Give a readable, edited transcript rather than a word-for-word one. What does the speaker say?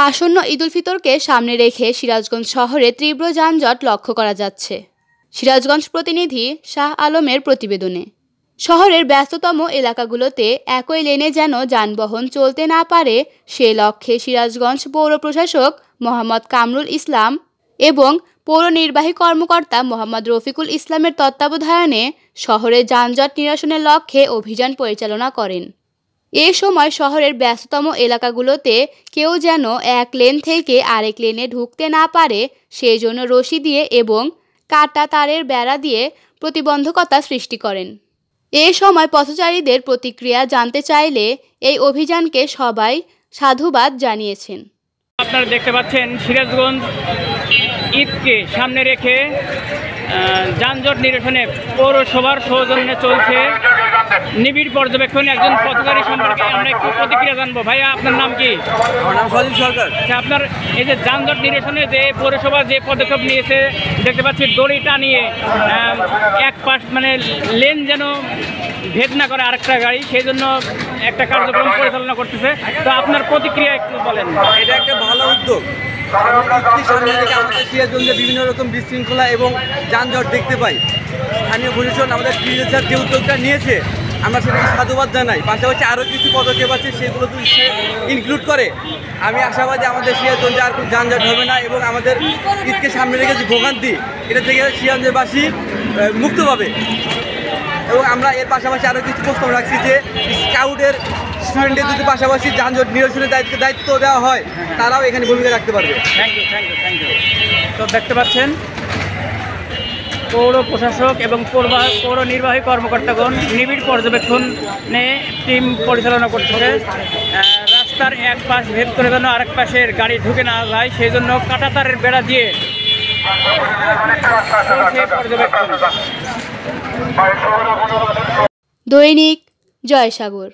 আসন্ন ঈদুল ফিতরকে সামনে রেখে সিরাজগঞ্জ শহরে তীব্র যানজট লক্ষ্য করা যাচ্ছে। সিরাজগঞ্জ প্রতিনিধি শাহ আলমের প্রতিবেদনে। শহরের ব্যস্ততম এলাকাগুলোতে একই লেনে যেন যানবাহন চলতে না পারে সে লক্ষ্যে সিরাজগঞ্জ পৌর প্রশাসক মোহাম্মদ কামরুল ইসলাম এবং পৌর নির্বাহী কর্মকর্তা মোহাম্মদ রফিকুল ইসলামের তত্ত্বাবধানে শহরে যানজট নিরসনের লক্ষ্যে অভিযান পরিচালনা করেন। এ সময় শহরের ব্যস্ততম এলাকাগুলোতে কেউ যেন এক লেন থেকে আরেক লেনে ঢুকতে না পারে সেই জন্য রশি দিয়ে এবং কাটা তারের বেড়া দিয়ে প্রতিবন্ধকতা সৃষ্টি করেন। এ সময় পথচারীদের প্রতিক্রিয়া জানতে চাইলে এই অভিযানকে সবাই সাধুবাদ জানিয়েছেন। আপনারা দেখতে পাচ্ছেন সিরাজগঞ্জ ঈদকে সামনে রেখে যানজট নিরসনে পৌরসভার সৌজন্যে চলছে নিবিড় পর্যবেক্ষণ। একজন পথচারী সম্পর্কে আমরা একটু প্রতিক্রিয়া জানবো। ভাইয়া, আপনার নাম কি? আমার নাম সলিম সরকার। আচ্ছা, আপনার এই যে যানজট নিরসনে যে পৌরসভা যে পদক্ষেপ নিয়েছে দেখতে পাচ্ছি, দড়ি টানিয়ে এক পাশ মানে লেন যেন ভেদ না করে আরেকটা গাড়ি, সেই জন্য একটা কার্যক্রম পরিচালনা করতেছে। তো আপনার প্রতিক্রিয়া একটু বলেন। এটা একটা ভালো উদ্যোগ। সামনে থেকে আমাদের সিরাজগঞ্জে বিভিন্ন রকম বিশৃঙ্খলা এবং যানজট দেখতে পাই। স্থানীয় প্রশাসন আমাদের প্রিভিলেজার যে উদ্যোগটা নিয়েছে আমরা সেটাকে সাধুবাদ জানাই। পাশাপাশি আরও কিছু পদক্ষেপ আছে, সেগুলো যদি সে ইনক্লুড করে আমি আশাবাদী আমাদের সিরাজগঞ্জে আর কোনো যানজট হবে না এবং আমাদের ঈদকে সামনে রেখে যে ভোগান্তি এটা থেকে সিরাজগঞ্জবাসী মুক্ত পাবে। এবং আমরা এর পাশাপাশি আরও কিছু প্রস্তাব রাখছি যে স্কাউটের স্টুডেন্টদের যদি পাশাপাশি যানজট নিরসনের দায়িত্ব দেওয়া হয় তারাও এখানে ভূমিকা রাখতে পারবে। Thank you. তো দেখতে পাচ্ছেন পৌর প্রশাসক এবং পৌর নির্বাহী কর্মকর্তাগণ নিবিড় পর্যবেক্ষণে টিম পরিচালনা করতেছে। রাস্তার এক পাশ ভেদ করে যেন আরেক পাশের গাড়ি ঢুকে না যায় সেই জন্য কাঁটাতারের বেড়া দিয়ে দৈনিক জয়সাগর।